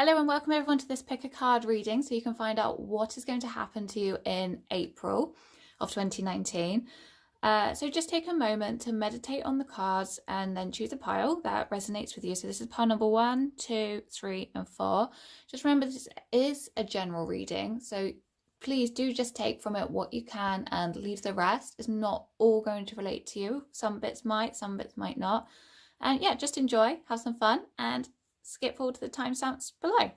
Hello and welcome everyone to this pick a card reading so you can find out what is going to happen to you in April of 2019. So just take a moment to meditate on the cards and then choose a pile that resonates with you. So this is pile number 1, 2, 3 and 4. Just remember this is a general reading, so please do just take from it what you can and leave the rest. It's not all going to relate to you. Some bits might not. And yeah, just enjoy, have some fun and skip forward to the timestamps below.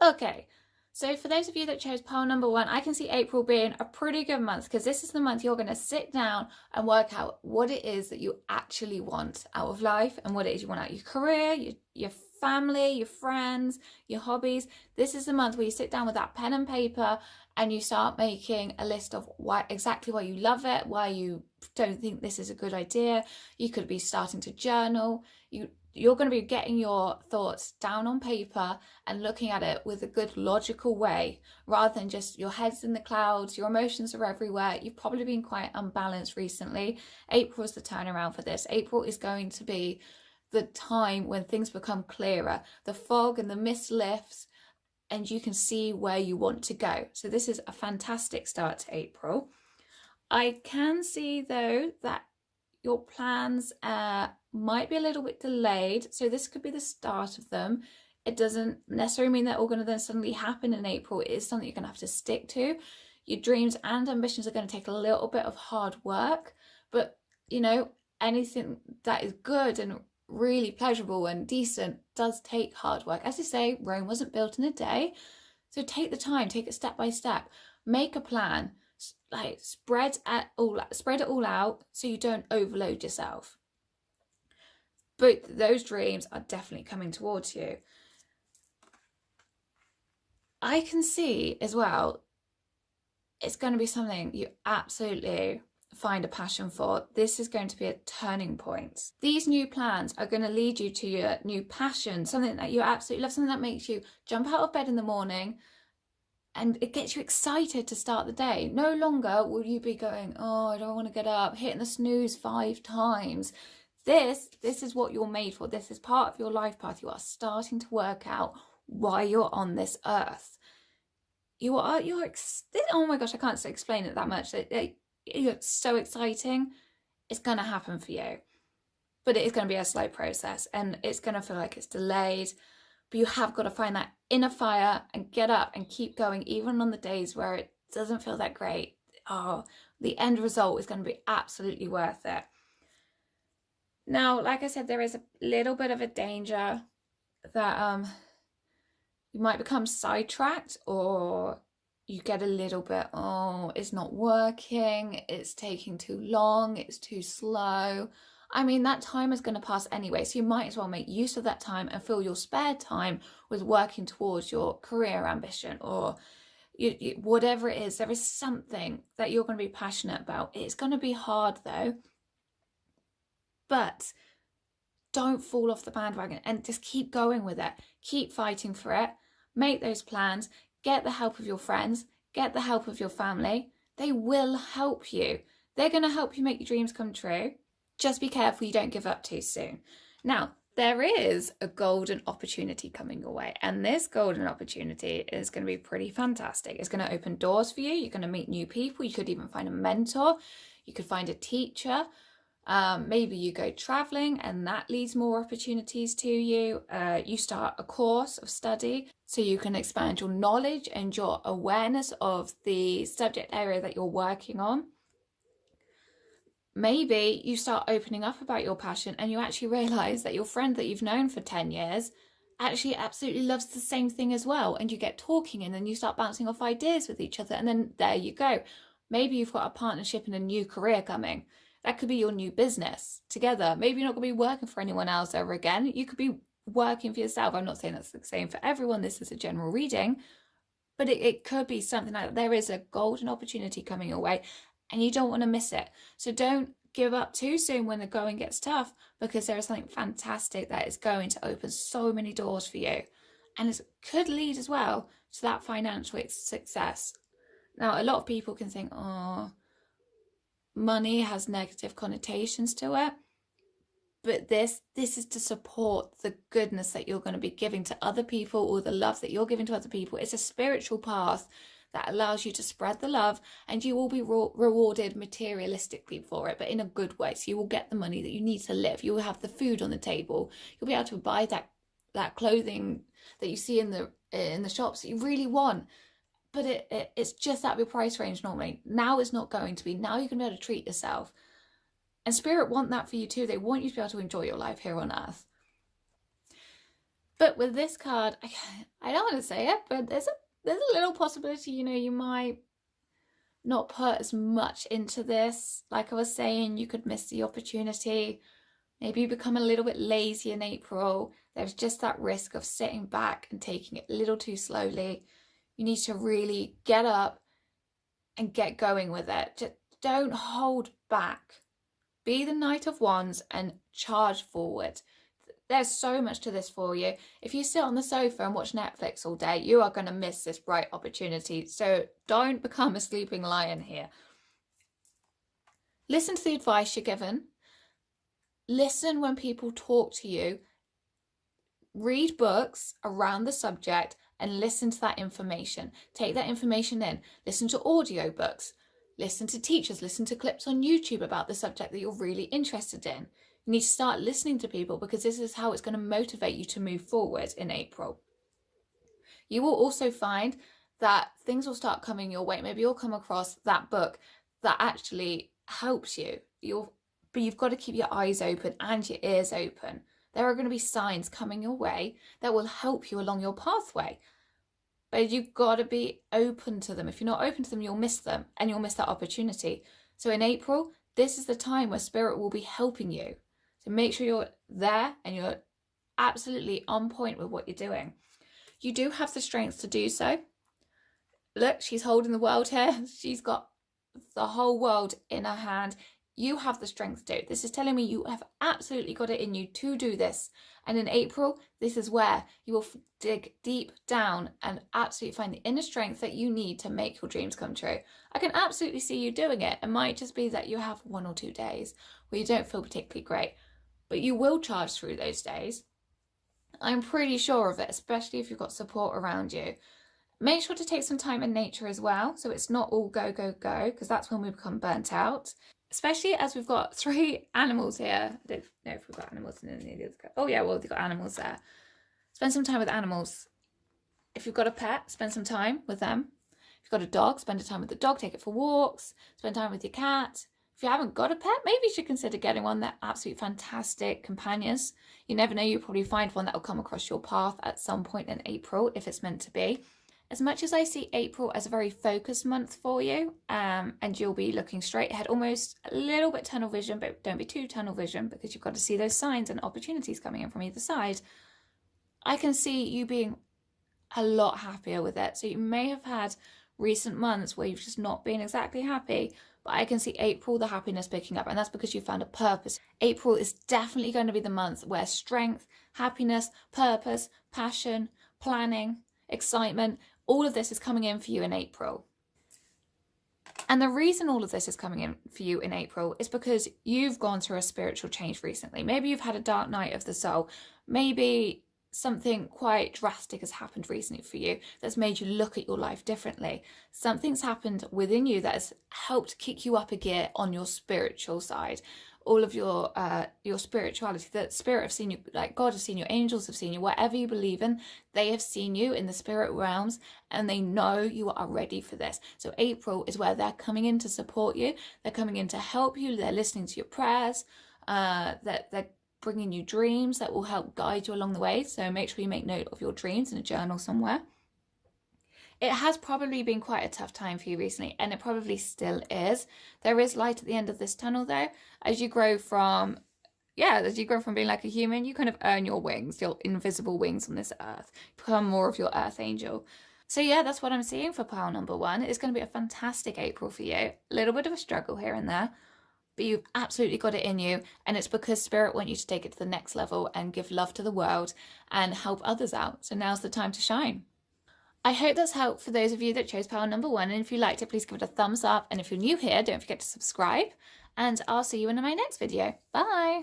Okay, so for those of you that chose pile number 1, I can see April being a pretty good month because this is the month you're going to sit down and work out what it is that you actually want out of life and what it is you want out of your career, your family, your friends, your hobbies. This is the month where you sit down with that pen and paper and you start making a list of exactly why you love it, why you don't think this is a good idea. You could be starting to journal. You're going to be getting your thoughts down on paper and looking at it with a good logical way rather than just your head's in the clouds, your emotions are everywhere. You've probably been quite unbalanced recently. April is the turnaround for this. April is going to be the time when things become clearer. The fog and the mist lifts and you can see where you want to go. So this is a fantastic start to April. I can see though that your plans might be a little bit delayed. So this could be the start of them. It doesn't necessarily mean they're all going to then suddenly happen in April. It is something you're going to have to stick to. Your dreams and ambitions are going to take a little bit of hard work, but you know, anything that is good and really pleasurable and decent does take hard work. As I say, Rome wasn't built in a day. So take the time, take it step by step, make a plan, like spread it all out so you don't overload yourself. But those dreams are definitely coming towards you. I can see as well, it's going to be something you absolutely find a passion for. This is going to be a turning point. These new plans are going to lead you to your new passion, something that you absolutely love, something that makes you jump out of bed in the morning and it gets you excited to start the day. No longer will you be going, oh, I don't want to get up, hitting the snooze 5 times. This is what you're made for. This is part of your life path. You are starting to work out why you're on this earth. You're oh my gosh, I can't explain it that much. It's so exciting. It's going to happen for you. But it is going to be a slow process and it's going to feel like it's delayed. But you have got to find that inner fire and get up and keep going, even on the days where it doesn't feel that great. Oh, the end result is going to be absolutely worth it. Now, like I said, there is a little bit of a danger that you might become sidetracked or you get a little bit, oh, it's not working, it's taking too long, it's too slow. I mean, that time is going to pass anyway, so you might as well make use of that time and fill your spare time with working towards your career ambition or whatever it is. There is something that you're going to be passionate about. It's going to be hard though, but don't fall off the bandwagon and just keep going with it. Keep fighting for it. Make those plans. Get the help of your friends. Get the help of your family. They will help you. They're going to help you make your dreams come true. Just be careful you don't give up too soon. Now, there is a golden opportunity coming your way, and this golden opportunity is going to be pretty fantastic. It's going to open doors for you. You're going to meet new people. You could even find a mentor. You could find a teacher. Maybe you go traveling and that leads more opportunities to you. You start a course of study so you can expand your knowledge and your awareness of the subject area that you're working on. Maybe you start opening up about your passion and you actually realize that your friend that you've known for 10 years actually absolutely loves the same thing as well, and you get talking and then you start bouncing off ideas with each other, and then there you go. Maybe you've got a partnership and a new career coming. That could be your new business together. Maybe you're not going to be working for anyone else ever again. You could be working for yourself. I'm not saying that's the same for everyone. This is a general reading, but it could be something like that. There is a golden opportunity coming your way and you don't want to miss it. So don't give up too soon when the going gets tough, because there is something fantastic that is going to open so many doors for you. And it could lead as well to that financial success. Now, a lot of people can think, oh, money has negative connotations to it. But this is to support the goodness that you're going to be giving to other people, or the love that you're giving to other people. It's a spiritual path that allows you to spread the love, and you will be rewarded materialistically for it, but in a good way. So you will get the money that you need to live. You will have the food on the table. You'll be able to buy that clothing that you see in the shops that you really want. But it's just out of your price range normally. Now it's not going to be. Now you can be able to treat yourself. And Spirit want that for you too. They want you to be able to enjoy your life here on earth. But with this card, I don't want to say it, but there's a little possibility, you might not put as much into this. Like I was saying, you could miss the opportunity. Maybe you become a little bit lazy in April. There's just that risk of sitting back and taking it a little too slowly. You need to really get up and get going with it. Just don't hold back. Be the Knight of Wands and charge forward. There's so much to this for you. If you sit on the sofa and watch Netflix all day, you are going to miss this bright opportunity. So don't become a sleeping lion here. Listen to the advice you're given. Listen when people talk to you. Read books around the subject and listen to that information. Take that information in. Listen to audiobooks. Listen to teachers. Listen to clips on YouTube about the subject that you're really interested in. You need to start listening to people, because this is how it's going to motivate you to move forward in April. You will also find that things will start coming your way. Maybe you'll come across that book that actually helps you. But you've got to keep your eyes open and your ears open. There are going to be signs coming your way that will help you along your pathway. But you've got to be open to them. If you're not open to them, you'll miss them, and you'll miss that opportunity. So in April, this is the time where Spirit will be helping you. So make sure you're there and you're absolutely on point with what you're doing. You do have the strength to do so. Look, she's holding the world here. She's got the whole world in her hand. You have the strength to do it. This is telling me you have absolutely got it in you to do this. And in April, this is where you will dig deep down and absolutely find the inner strength that you need to make your dreams come true. I can absolutely see you doing it. It might just be that you have 1 or 2 days where you don't feel particularly great, but you will charge through those days. I'm pretty sure of it, especially if you've got support around you. Make sure to take some time in nature as well, so it's not all go, go, go, because that's when we become burnt out. Especially as we've got 3 animals here. I don't know if we've got animals in any of the other. Oh yeah, well, we've got animals there. Spend some time with animals. If you've got a pet, spend some time with them. If you've got a dog, spend time with the dog. Take it for walks. Spend time with your cat. If you haven't got a pet, maybe you should consider getting one. They're absolutely fantastic companions. You never know, you'll probably find one that will come across your path at some point in April, if it's meant to be. As much as I see April as a very focused month for you, and you'll be looking straight ahead, almost a little bit tunnel vision, but don't be too tunnel vision, because you've got to see those signs and opportunities coming in from either side. I can see you being a lot happier with it. So you may have had recent months where you've just not been exactly happy, but I can see April, the happiness picking up, and that's because you found a purpose. April is definitely going to be the month where strength, happiness, purpose, passion, planning, excitement, all of this is coming in for you in April. And the reason all of this is coming in for you in April is because you've gone through a spiritual change recently. Maybe you've had a dark night of the soul. Maybe something quite drastic has happened recently for you that's made you look at your life differently. Something's happened within you that has helped kick you up a gear on your spiritual side. All of your spirituality, that Spirit have seen you, like God has seen you, angels have seen you, whatever you believe in, they have seen you in the spirit realms, and they know you are ready for this. So April is where they're coming in to support you. They're coming in to help you. They're listening to your prayers. They're bringing you dreams that will help guide you along the way. So make sure you make note of your dreams in a journal somewhere. It has probably been quite a tough time for you recently, and it probably still is. There is light at the end of this tunnel though. As you grow from being like a human, you kind of earn your wings, your invisible wings on this earth. Become more of your earth angel. So yeah, that's what I'm seeing for pile number 1. It's going to be a fantastic April for you. A little bit of a struggle here and there, but you've absolutely got it in you, and it's because Spirit want you to take it to the next level and give love to the world and help others out. So now's the time to shine. I hope that's helped for those of you that chose pile number 1, and if you liked it, please give it a thumbs up, and if you're new here, don't forget to subscribe, and I'll see you in my next video. Bye!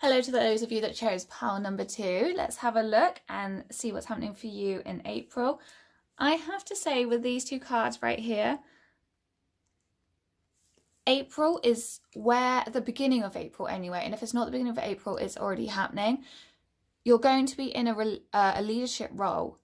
Hello to those of you that chose pile number 2. Let's have a look and see what's happening for you in April. I have to say, with these 2 cards right here, April is the beginning of April anyway, and if it's not the beginning of April, it's already happening. You're going to be in a leadership role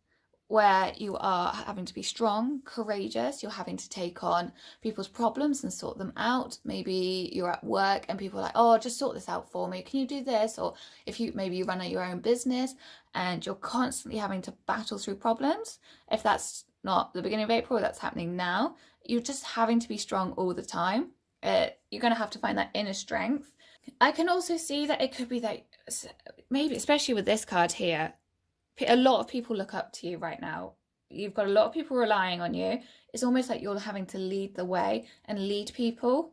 where you are having to be strong, courageous. You're having to take on people's problems and sort them out. Maybe you're at work and people are like, oh, just sort this out for me. Can you do this? Or if maybe you run your own business and you're constantly having to battle through problems. If that's not the beginning of April, that's happening now. You're just having to be strong all the time. You're going to have to find that inner strength. I can also see that it could be that maybe, especially with this card here, a lot of people look up to you right now. You've got a lot of people relying on you. It's almost like you're having to lead the way and lead people.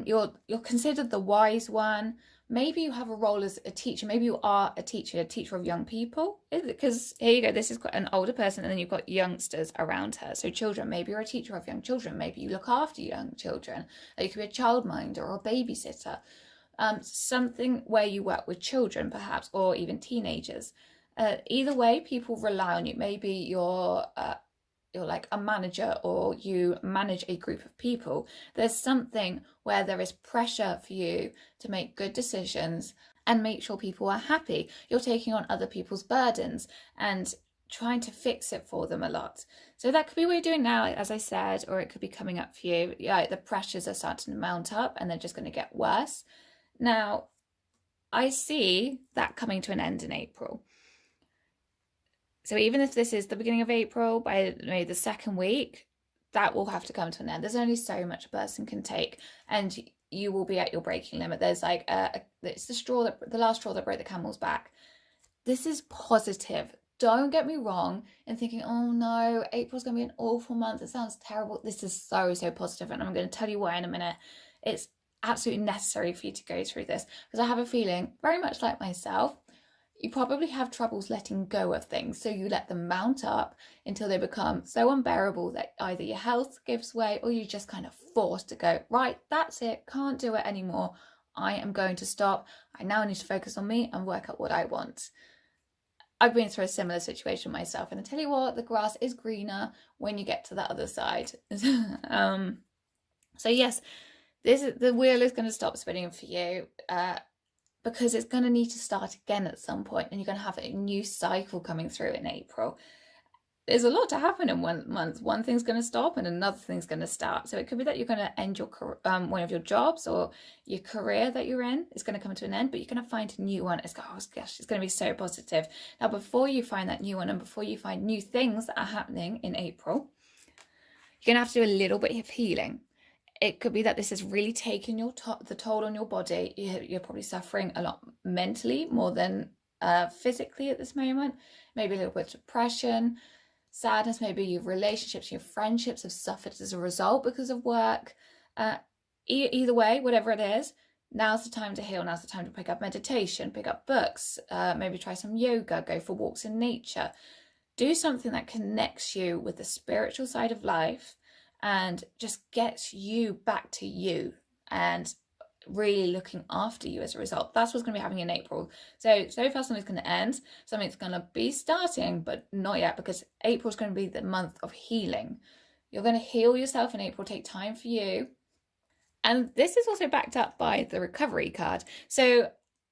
You're considered the wise one. Maybe you have a role as a teacher. Maybe you are a teacher of young people. Because here you go, this is quite an older person and then you've got youngsters around her. So children, maybe you're a teacher of young children. Maybe you look after young children. You could be a childminder or a babysitter. Something where you work with children perhaps, or even teenagers. Either way, people rely on you. Maybe you're like a manager or you manage a group of people. There's something where there is pressure for you to make good decisions and make sure people are happy. You're taking on other people's burdens and trying to fix it for them a lot. So that could be what you're doing now, as I said, or it could be coming up for you. Yeah, the pressures are starting to mount up and they're just going to get worse. Now, I see that coming to an end in April. So even if this is the beginning of April, by maybe the 2nd week, that will have to come to an end. There's only so much a person can take, and you will be at your breaking limit. There's like it's the last straw that broke the camel's back. This is positive. Don't get me wrong in thinking, oh no, April's going to be an awful month. It sounds terrible. This is so positive, and I'm going to tell you why in a minute. It's absolutely necessary for you to go through this, because I have a feeling, very much like myself, you probably have troubles letting go of things. So you let them mount up until they become so unbearable that either your health gives way or you're just kind of forced to go, right, that's it, can't do it anymore. I am going to stop. I now need to focus on me and work out what I want. I've been through a similar situation myself, and I tell you what, the grass is greener when you get to the other side. So yes, the wheel is going to stop spinning for you. Because it's going to need to start again at some point, and you're going to have a new cycle coming through in April. There's a lot to happen in 1 month. One thing's going to stop and another thing's going to start. So it could be that you're going to end one of your jobs, or your career that you're in is going to come to an end, but you're going to find a new one. Oh gosh, it's going to be so positive. Now, before you find that new one and before you find new things that are happening in April, you're going to have to do a little bit of healing. It could be that this is really taking the toll on your body. You're probably suffering a lot mentally more than physically at this moment. Maybe a little bit of depression, sadness. Maybe your relationships, your friendships have suffered as a result because of work. Either way, whatever it is, now's the time to heal. Now's the time to pick up meditation, pick up books, maybe try some yoga, go for walks in nature. Do something that connects you with the spiritual side of life and just gets you back to you and really looking after you as a result. That's what's going to be happening in April. So far something's going to end, something's going to be starting, but not yet, because April is going to be the month of healing. You're going to heal yourself in April, take time for you. And this is also backed up by the recovery card. So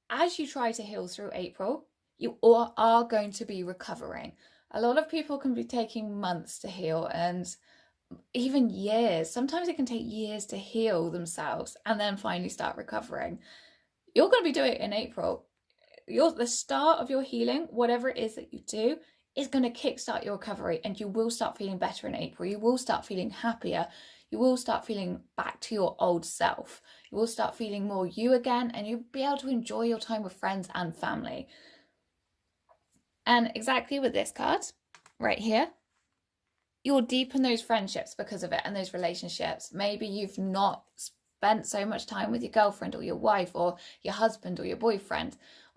as you try to heal through April, you are going to be recovering. A lot of people can be taking months to heal, and even years. Sometimes it can take years to heal themselves and then finally start recovering. You're going to be doing it in April. The start of your healing, whatever it is that you do, is going to kickstart your recovery, and you will start feeling better in April. You will start feeling happier. You will start feeling back to your old self. You will start feeling more you again, and you'll be able to enjoy your time with friends and family. And exactly with this card right here, you'll deepen those friendships because of it, and those relationships. Maybe you've not spent so much time with your girlfriend or your wife or your husband or your boyfriend,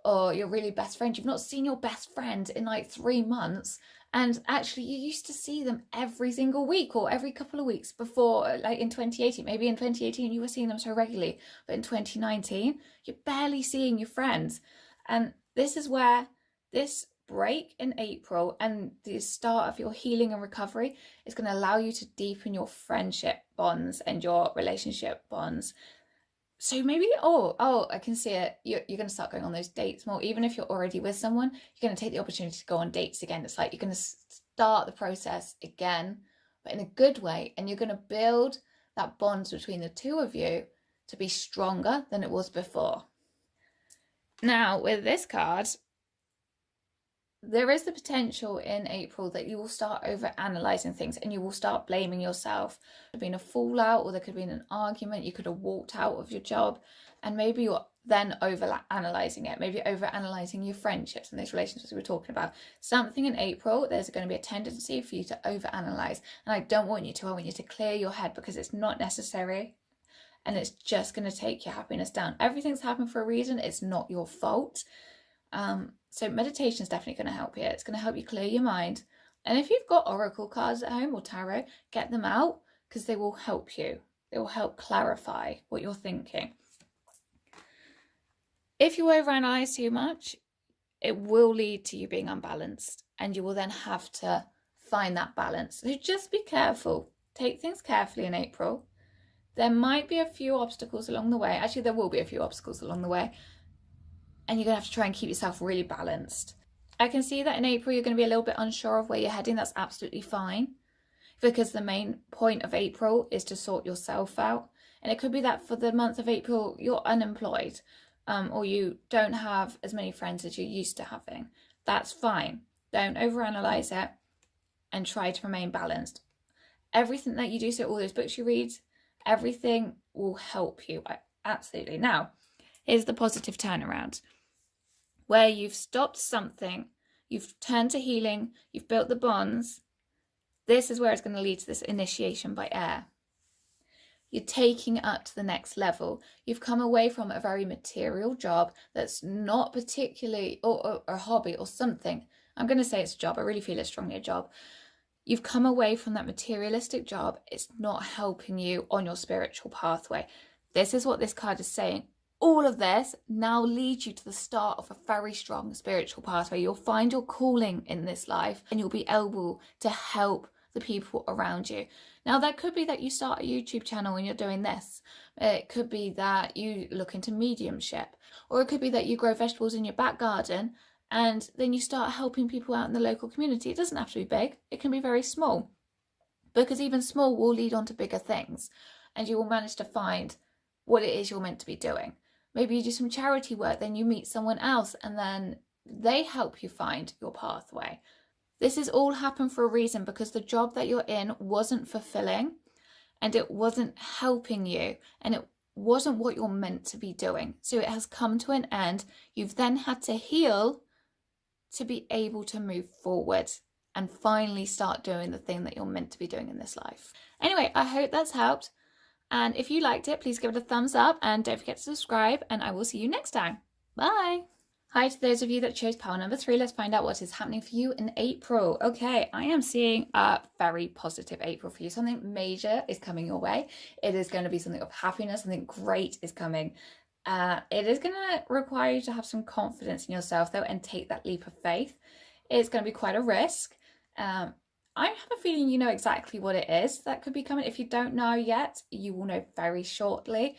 or your really best friend. You've not seen your best friend in like 3 months, and actually you used to see them every single week or every couple of weeks before, like in 2018. Maybe in 2018 you were seeing them so regularly, but in 2019 you're barely seeing your friends. And this is where this break in April and the start of your healing and recovery is going to allow you to deepen your friendship bonds and your relationship bonds. So maybe, I can see it. You're going to start going on those dates more. Even if you're already with someone, you're going to take the opportunity to go on dates again. It's like you're going to start the process again, but in a good way. And you're going to build that bond between the two of you to be stronger than it was before. Now, with this card, there is the potential in April that you will start over analysing things and you will start blaming yourself. There could have been a fallout, or there could have been an argument. You could have walked out of your job, and maybe you're then over analysing it. Maybe over analysing your friendships and those relationships we were talking about. Something in April, there's going to be a tendency for you to over analyse, and I don't want you to. I want you to clear your head, because it's not necessary, and it's just going to take your happiness down. Everything's happened for a reason. It's not your fault. So meditation is definitely going to help you. It's going to help you clear your mind. And if you've got oracle cards at home or tarot, get them out, because they will help you. They will help clarify what you're thinking. If you overanalyze too much, it will lead to you being unbalanced, and you will then have to find that balance. So just be careful. Take things carefully in April. There might be a few obstacles along the way. Actually, there will be a few obstacles along the way. And you're going to have to try and keep yourself really balanced. I can see that in April you're going to be a little bit unsure of where you're heading. That's absolutely fine, because the main point of April is to sort yourself out. And it could be that for the month of April you're unemployed, or you don't have as many friends as you're used to having. That's fine. Don't overanalyze it, and try to remain balanced. Everything that you do, so all those books you read, everything will help you. Absolutely. Now, here's the positive turnaround, where you've stopped something, you've turned to healing, you've built the bonds. This is where it's going to lead to this initiation by air. You're taking it up to the next level. You've come away from a very material job that's not particularly, or a hobby or something. I'm going to say it's a job. I really feel it's strongly a job. You've come away from that materialistic job. It's not helping you on your spiritual pathway. This is what this card is saying. All of this now leads you to the start of a very strong spiritual pathway. You'll find your calling in this life, and you'll be able to help the people around you. Now, that could be that you start a YouTube channel and you're doing this. It could be that you look into mediumship, or it could be that you grow vegetables in your back garden and then you start helping people out in the local community. It doesn't have to be big. It can be very small, because even small will lead on to bigger things, and you will manage to find what it is you're meant to be doing. Maybe you do some charity work, then you meet someone else and then they help you find your pathway. This has all happened for a reason, because the job that you're in wasn't fulfilling, and it wasn't helping you, and it wasn't what you're meant to be doing. So it has come to an end. You've then had to heal to be able to move forward and finally start doing the thing that you're meant to be doing in this life. Anyway, I hope that's helped. And if you liked it, please give it a thumbs up, and don't forget to subscribe, and I will see you next time. Bye. Hi to those of you that chose pile number 3. Let's find out what is happening for you in April. Okay, I am seeing a very positive April for you. Something major is coming your way. It is going to be something of happiness. Something great is coming. It is going to require you to have some confidence in yourself, though, and take that leap of faith. It's going to be quite a risk. I have a feeling you know exactly what it is that could be coming. If you don't know yet, you will know very shortly.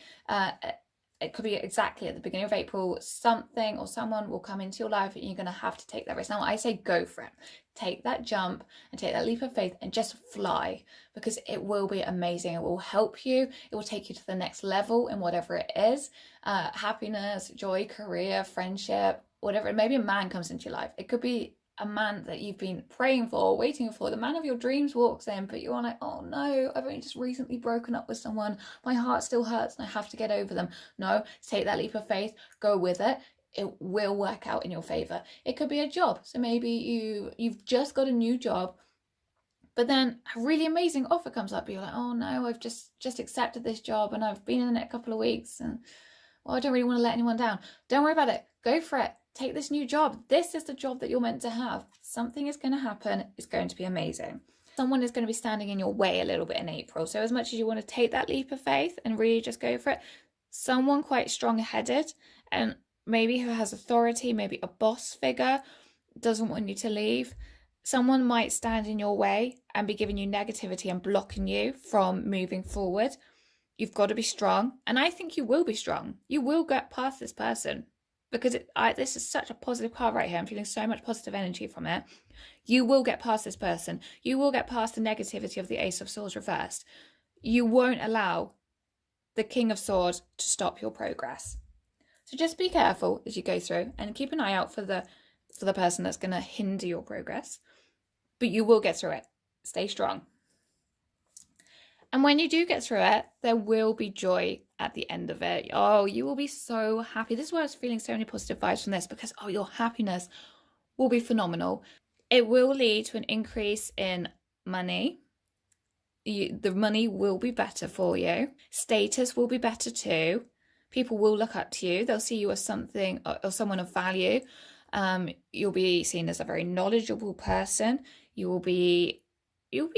It could be exactly at the beginning of April. Something or someone will come into your life and you're going to have to take that risk. Now, I say go for it. Take that jump and take that leap of faith and just fly, because it will be amazing. It will help you. It will take you to the next level in whatever it is. Happiness, joy, career, friendship, whatever. Maybe a man comes into your life. It could be a man that you've been praying for, waiting for. The man of your dreams walks in, but you're like, oh no, I've only just recently broken up with someone. My heart still hurts and I have to get over them. No, take that leap of faith, go with it. It will work out in your favor. It could be a job. So maybe you've just got a new job, but then a really amazing offer comes up. You're like, oh no, I've just accepted this job and I've been in it a couple of weeks and well, I don't really want to let anyone down. Don't worry about it. Go for it. take this new job. This is the job that you're meant to have. Something is going to happen. It's going to be amazing. Someone is going to be standing in your way a little bit in April. So as much as you want to take that leap of faith and really just go for it, someone quite strong-headed and maybe who has authority, maybe a boss figure, doesn't want you to leave. Someone might stand in your way and be giving you negativity and blocking you from moving forward. You've got to be strong. And I think you will be strong. You will get past this person because this is such a positive card right here. I'm feeling so much positive energy from it. You will get past this person. You will get past the negativity of the Ace of Swords reversed. You won't allow the King of Swords to stop your progress. So just be careful as you go through and keep an eye out for the person that's going to hinder your progress. But you will get through it. Stay strong. And when you do get through it, there will be joy at the end of it. Oh, you will be so happy. This is why I was feeling so many positive vibes from this, because your happiness will be phenomenal. It will lead to an increase in money. The money will be better for you. Status will be better too. People will look up to you. They'll see you as something or someone of value. You'll be seen as a very knowledgeable person. You'll be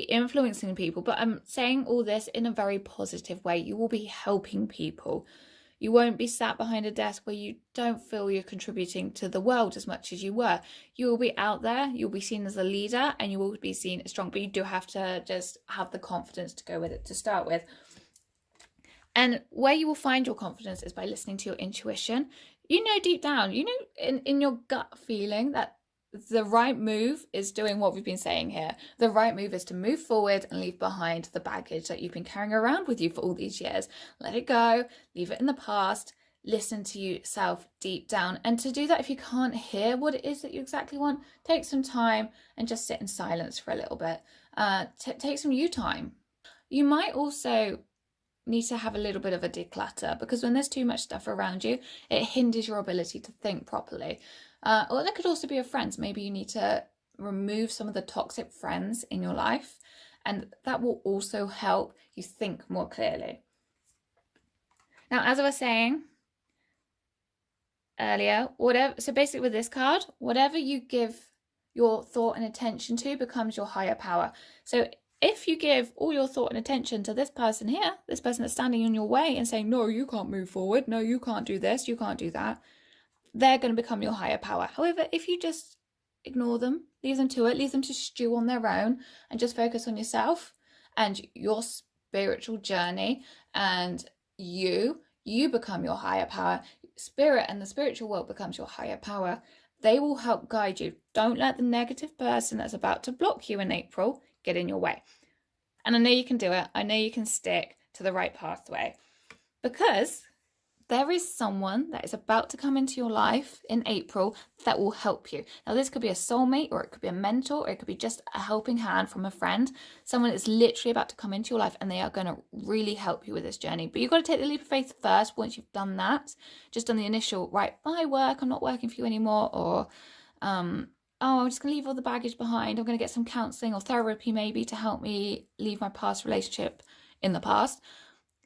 influencing people, but I'm saying all this in a very positive way. You will be helping people. You won't be sat behind a desk where you don't feel you're contributing to the world as much as you were. You will be out there, you'll be seen as a leader, and you will be seen as strong, but you do have to just have the confidence to go with it to start with. And where you will find your confidence is by listening to your intuition. You know deep down, you know in your gut feeling that the right move is doing what we've been saying here. The right move is to move forward and leave behind the baggage that you've been carrying around with you for all these years. Let it go, leave it in the past, listen to yourself deep down. And to do that, if you can't hear what it is that you exactly want, take some time and just sit in silence for a little bit. Take some you time. You might also need to have a little bit of a declutter, because when there's too much stuff around you, it hinders your ability to think properly. Or that could also be your friends. Maybe you need to remove some of the toxic friends in your life, and that will also help you think more clearly. Now, as I was saying earlier, so basically with this card, whatever you give your thought and attention to becomes your higher power. So if you give all your thought and attention to this person here, this person that's standing in your way and saying, no, you can't move forward, no, you can't do this, you can't do that, they're going to become your higher power. However, if you just ignore them, leave them to it, leave them to stew on their own, and just focus on yourself and your spiritual journey, and you become your higher power. Spirit and the spiritual world becomes your higher power. They will help guide you. Don't let the negative person that's about to block you in April get in your way. And I know you can do it. I know you can stick to the right pathway, because there is someone that is about to come into your life in April that will help you. Now, this could be a soulmate, or it could be a mentor, or it could be just a helping hand from a friend. Someone is literally about to come into your life, and they are going to really help you with this journey. But you've got to take the leap of faith first. Once you've done that, just done the initial, right, bye work, I'm not working for you anymore, or I'm just going to leave all the baggage behind. I'm going to get some counselling or therapy maybe to help me leave my past relationship in the past.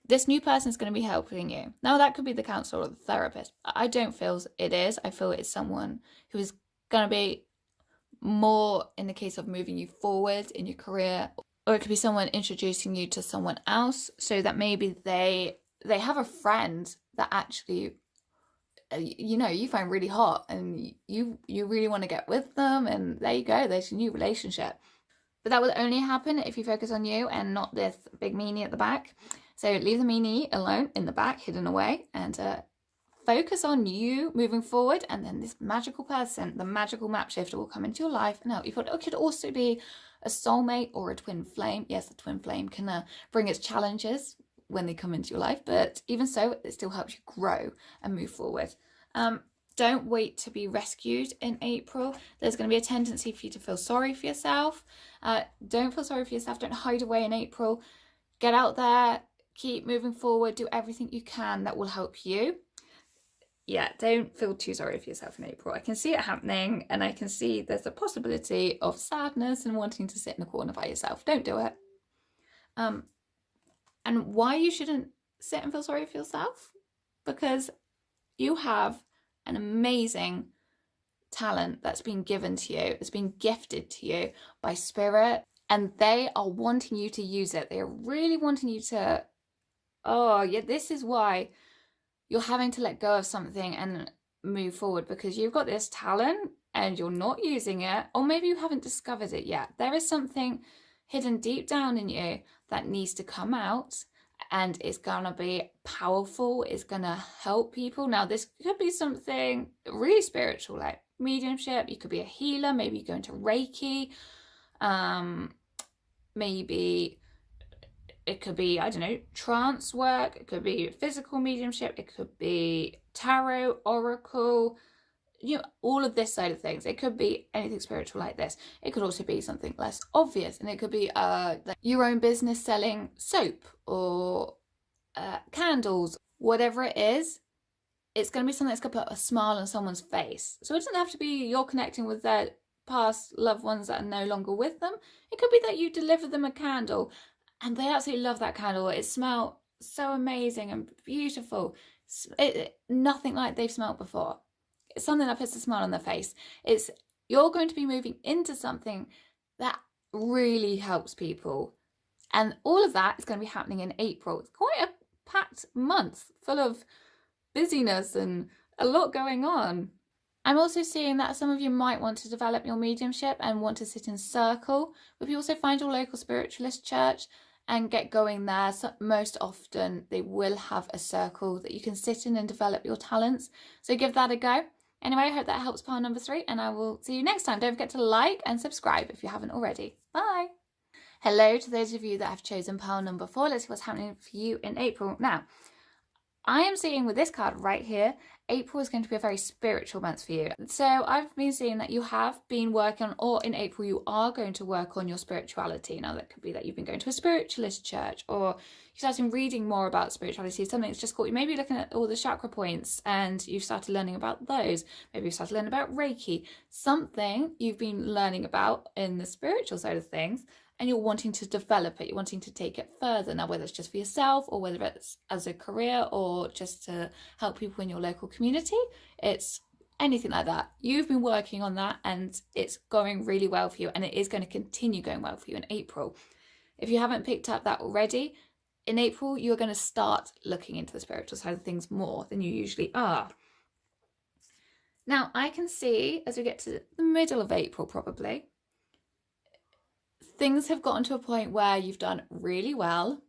This new person is going to be helping you. Now, that could be the counsellor or the therapist. I don't feel it is. I feel it's someone who is going to be more in the case of moving you forward in your career, or it could be someone introducing you to someone else, so that maybe they have a friend that actually, you find really hot, and you really want to get with them, and there you go, there's a new relationship. But that will only happen if you focus on you and not this big meanie at the back. So leave the meanie alone in the back, hidden away, and focus on you moving forward. And then this magical person, the magical map shifter, will come into your life and help you. It could also be a soulmate or a twin flame. Yes, the twin flame can bring its challenges when they come into your life, but even so, it still helps you grow and move forward. Don't wait to be rescued in April. There's going to be a tendency for you to feel sorry for yourself. Don't feel sorry for yourself. Don't hide away in April. Get out there. Keep moving forward. Do everything you can that will help you. Yeah, don't feel too sorry for yourself in April. I can see it happening, and I can see there's a possibility of sadness and wanting to sit in a corner by yourself. Don't do it. And why you shouldn't sit and feel sorry for yourself? Because you have an amazing talent that's been given to you, it's been gifted to you by Spirit, and they are wanting you to use it. They are really wanting you to, oh yeah, this is why you're having to let go of something and move forward, because you've got this talent and you're not using it, or maybe you haven't discovered it yet. There is something hidden deep down in you that needs to come out, and it's gonna be powerful. It's gonna help people. Now, this could be something really spiritual, like mediumship. You could be a healer. Maybe you go into Reiki. Maybe it could be, I don't know, trance work. It could be physical mediumship. It could be tarot, oracle, all of this side of things. It could be anything spiritual like this. It could also be something less obvious, and it could be like your own business selling soap or candles, whatever it is. It's going to be something that's going to put a smile on someone's face. So it doesn't have to be you're connecting with their past loved ones that are no longer with them. It could be that you deliver them a candle and they absolutely love that candle. It smells so amazing and beautiful. Nothing like they've smelled before. It's something that puts a smile on their face. You're going to be moving into something that really helps people. And all of that is going to be happening in April. It's quite a packed month full of busyness and a lot going on. I'm also seeing that some of you might want to develop your mediumship and want to sit in circle, but you also find your local spiritualist church and get going there. So most often they will have a circle that you can sit in and develop your talents. So give that a go. Anyway, I hope that helps pile number 3, and I will see you next time. Don't forget to like and subscribe if you haven't already. Bye. Hello to those of you that have chosen pile number 4. Let's see what's happening for you in April. Now, I am seeing with this card right here, April is going to be a very spiritual month for you. So I've been seeing that you have been working on, or in April you are going to work on your spirituality. Now that could be that you've been going to a spiritualist church, or you started reading more about spirituality, something that's just caught you. Maybe you're looking at all the chakra points and you've started learning about those. Maybe you've started learning about Reiki. Something you've been learning about in the spiritual side of things, and you're wanting to develop it, you're wanting to take it further. Now, whether it's just for yourself or whether it's as a career or just to help people in your local community, it's anything like that. You've been working on that and it's going really well for you, and it is going to continue going well for you in April. If you haven't picked up that already, in April, you're going to start looking into the spiritual side of things more than you usually are. Now, I can see as we get to the middle of April, probably, things have gotten to a point where you've done really well.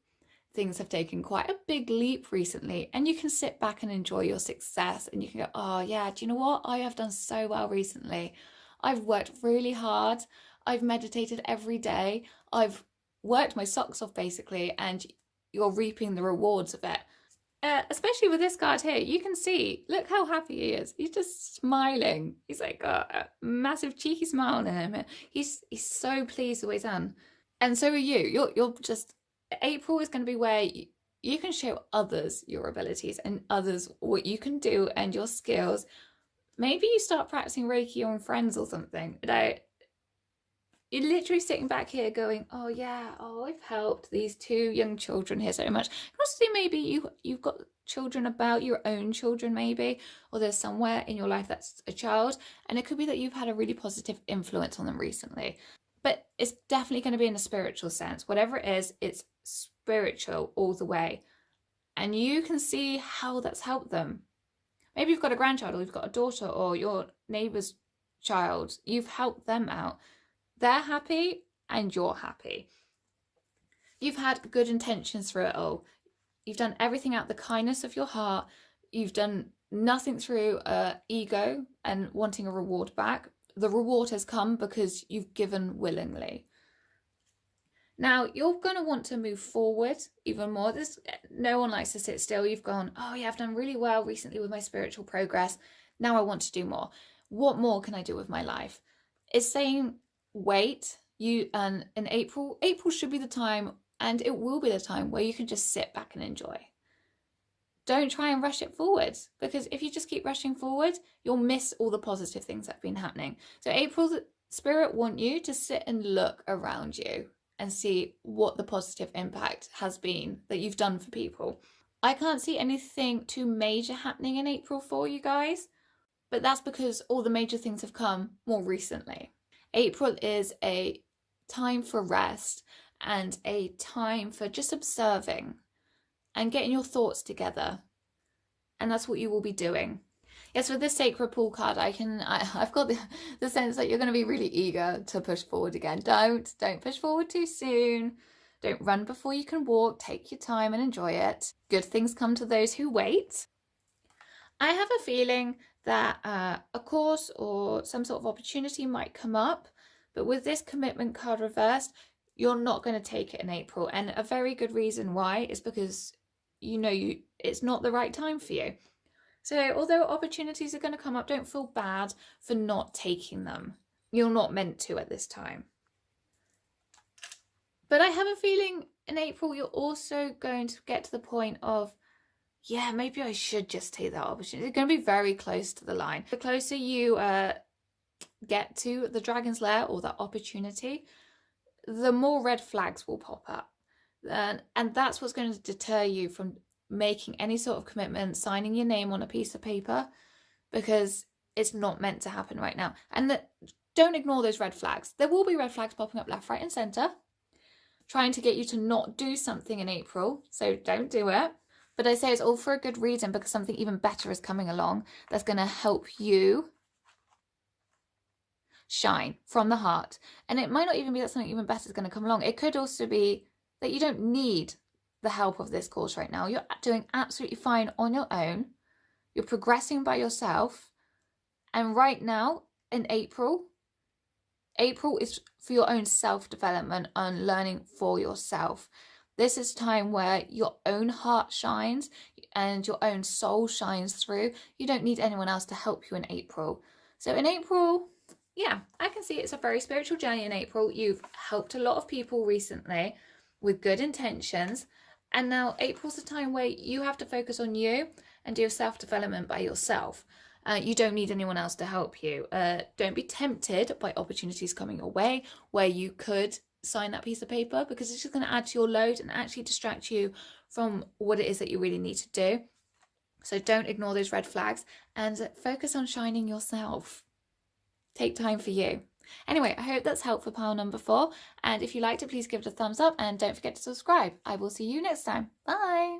Things have taken quite a big leap recently, and you can sit back and enjoy your success, and you can go, oh yeah, do you know what? I have done so well recently. I've worked really hard. I've meditated every day. I've worked my socks off basically, and you're reaping the rewards of it. Especially with this card here, you can see, look how happy he is. He's just smiling. He's like got a massive cheeky smile on him. He's so pleased with what he's done. And so are you. You're just, April is going to be where you can show others your abilities and others what you can do and your skills. Maybe you start practicing Reiki on friends or something. You're literally sitting back here going, oh yeah, oh, I've helped these 2 young children here so much. And also maybe you've got children about, your own children maybe, or there's somewhere in your life that's a child, and it could be that you've had a really positive influence on them recently. But it's definitely going to be in a spiritual sense. Whatever it is, it's spiritual all the way. And you can see how that's helped them. Maybe you've got a grandchild, or you've got a daughter, or your neighbour's child. You've helped them out. They're happy and you're happy. You've had good intentions through it all. You've done everything out the kindness of your heart. You've done nothing through ego and wanting a reward back. The reward has come because you've given willingly. Now, you're going to want to move forward even more. No one likes to sit still. You've gone, oh yeah, I've done really well recently with my spiritual progress. Now I want to do more. What more can I do with my life? It's saying, wait, and in April should be the time, and it will be the time where you can just sit back and enjoy. Don't try and rush it forward, because if you just keep rushing forward, you'll miss all the positive things that have been happening. So April, the Spirit want you to sit and look around you and see what the positive impact has been that you've done for people. I can't see anything too major happening in April for you guys, but that's because all the major things have come more recently. April is a time for rest and a time for just observing and getting your thoughts together. And that's what you will be doing. Yes, with this Sacred Pool card, I've got the sense that you're going to be really eager to push forward again. Don't push forward too soon. Don't run before you can walk. Take your time and enjoy it. Good things come to those who wait. I have a feeling that a course or some sort of opportunity might come up, but with this commitment card reversed, you're not going to take it in April. And a very good reason why is because it's not the right time for you. So although opportunities are going to come up, don't feel bad for not taking them. You're not meant to at this time. But I have a feeling in April, you're also going to get to the point of, yeah, maybe I should just take that opportunity. It's going to be very close to the line. The closer you get to the dragon's lair or that opportunity, the more red flags will pop up. And that's what's going to deter you from making any sort of commitment, signing your name on a piece of paper, because it's not meant to happen right now. And don't ignore those red flags. There will be red flags popping up left, right, and centre, trying to get you to not do something in April. So don't do it. But I say it's all for a good reason, because something even better is coming along that's going to help you shine from the heart. And it might not even be that something even better is going to come along. It could also be that you don't need the help of this course right now. You're doing absolutely fine on your own. You're progressing by yourself. And right now in April is for your own self-development and learning for yourself. This is time where your own heart shines and your own soul shines through. You don't need anyone else to help you in April. So in April, yeah, I can see it's a very spiritual journey in April. You've helped a lot of people recently with good intentions. And now April's a time where you have to focus on you and do your self-development by yourself. You don't need anyone else to help you. Don't be tempted by opportunities coming your way where you could sign that piece of paper, because it's just going to add to your load and actually distract you from what it is that you really need to do. So don't ignore those red flags and focus on shining yourself. Take time for you. Anyway, I hope that's helpful pile number 4. And if you liked it, please give it a thumbs up and don't forget to subscribe. I will see you next time. Bye.